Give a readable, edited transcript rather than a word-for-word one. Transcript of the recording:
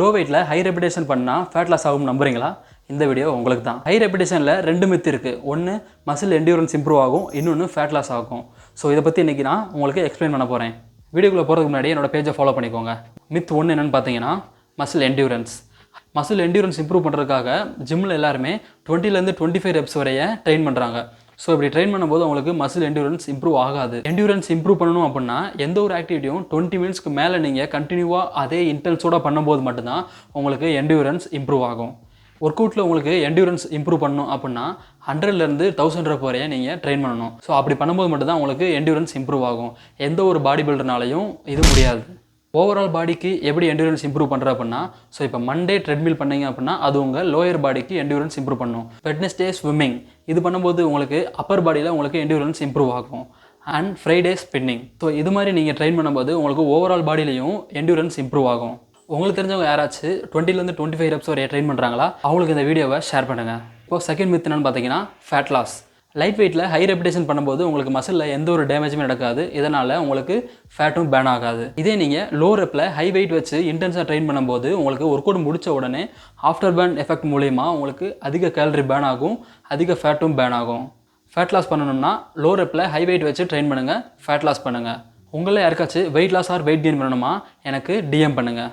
Low வெயிட்டில் high reputation பண்ணால் fat loss ஆகும் நம்புறீங்களா? இந்த வீடியோ உங்களுக்கு தான். ஹை ரெபிடேஷனில் 2 மித் இருக்குது. ஒன்று மசில் என்டியூரன்ஸ் இம்ப்ரூவ் ஆகும், இன்னொன்று ஃபேட் லாஸ் ஆகும். ஸோ இதை பற்றி இன்றைக்கி நான் உங்களுக்கு எக்ஸ்பிளைன் பண்ண போகிறேன். வீடியோக்குள்ளே போகிறதுக்கு முன்னாடி என்னோட பேஜை ஃபாலோ பண்ணிக்கோங்க. மித் 1 என்னென்னு பார்த்தீங்கன்னா muscle endurance. Muscle endurance improve பண்ணுறதுக்காக ஜிம்மில் எல்லாருமே 20லேருந்து 25 ரெப்ஸ் வரைய ட்ரெயின் பண்ணுறாங்க. ஸோ இப்படி ட்ரெயின் பண்ணும்போது உங்களுக்கு மசில் என்டியூரன்ஸ் இம்ப்ரூவ் ஆகாது. என்டியூரன்ஸ் இம்ப்ரூவ் பண்ணணும் அப்படின்னா எந்த ஒரு ஆக்டிவிட்டியும் 20 மினிட்ஸ்க்கு மேலே நீங்கள் கண்டினியூவாக அதே இன்டென்ஸோட பண்ணும்போது மட்டும்தான் உங்களுக்கு என்டியூரன்ஸ் இம்ப்ரூவ் ஆகும். ஒர்க் அவுட்டில் உங்களுக்கு என்டியூரன்ஸ் இம்ப்ரூவ் பண்ணணும் அப்படின்னா 100லேருந்து 1000 ரெப் வரைய நீங்கள் ட்ரெயின் பண்ணணும். ஸோ அப்படி பண்ணும்போது மட்டும்தான் உங்களுக்கு என்டியூரன்ஸ் இம்ப்ரூவ் ஆகும். எந்த ஒரு பாடி பில்டர்னாலையும் இது முடியாது. ஓவரால் பாடிக்கு எப்படி என்டியூரன்ஸ் இம்ப்ரூவ் பண்ணுற அப்படின்னா, ஸோ இப்போ மண்டே ட்ரெட்மில் பண்ணீங்க அப்படின்னா அது உங்கள் லோயர் பாடிக்கு என்டியூரன்ஸ் இம்ப்ரூவ் பண்ணும். வெட்னஸ்டே ஸ்விம்மிங் இது பண்ணும்போது உங்களுக்கு அப்பர் பாடியில் உங்களுக்கு என்டியூரன்ஸ் இம்ப்ரூவ் ஆகும். And Friday spinning. ஸோ இது மாதிரி நீங்கள் ட்ரெயின் பண்ணும்போது உங்களுக்கு ஓவரால் பாடியிலையும் என்டியூரன்ஸ் இம்ப்ரூவ் ஆகும். உங்களுக்கு தெரிஞ்சவங்க யாராச்சும் 20லேருந்து 25 ரெப்ஸ் வரைய ட்ரெயின் பண்ணுறாங்களா? அவங்களுக்கு இந்த வீடியோவை ஷேர் பண்ணுங்கள். இப்போ செகண்ட் மித் என்னன்னு பார்த்தீங்கன்னா ஃபேட் லாஸ். லைட் வெயிட்டில் ஹை ரெபிடேஷன் பண்ணும்போது உங்களுக்கு மசிலில் எந்த ஒரு டேமேஜுமே நடக்காது. இதனால் உங்களுக்கு ஃபேட்டும் பேன் ஆகாது. இதே நீங்கள் லோ ரெப்பில் ஹை வெயிட் வச்சு இன்டென்ஸாக ட்ரெயின் பண்ணும்போது உங்களுக்கு ஒர்க் அவுட் முடித்த உடனே ஆஃப்டர் பேர்ன் எஃபெக்ட் மூலிமா உங்களுக்கு அதிக கேலரி பேன் ஆகும், அதிக ஃபேட்டும் பேன் ஆகும். ஃபேட் லாஸ் பண்ணணும்னா லோ ரெப்பில் ஹை வெயிட் வச்சு ட்ரெயின் பண்ணுங்கள், ஃபேட் லாஸ் பண்ணுங்கள். உங்களில் யாருக்காச்சும் weight loss or weight gain பண்ணணுமா? எனக்கு டிஎம் பண்ணுங்கள்.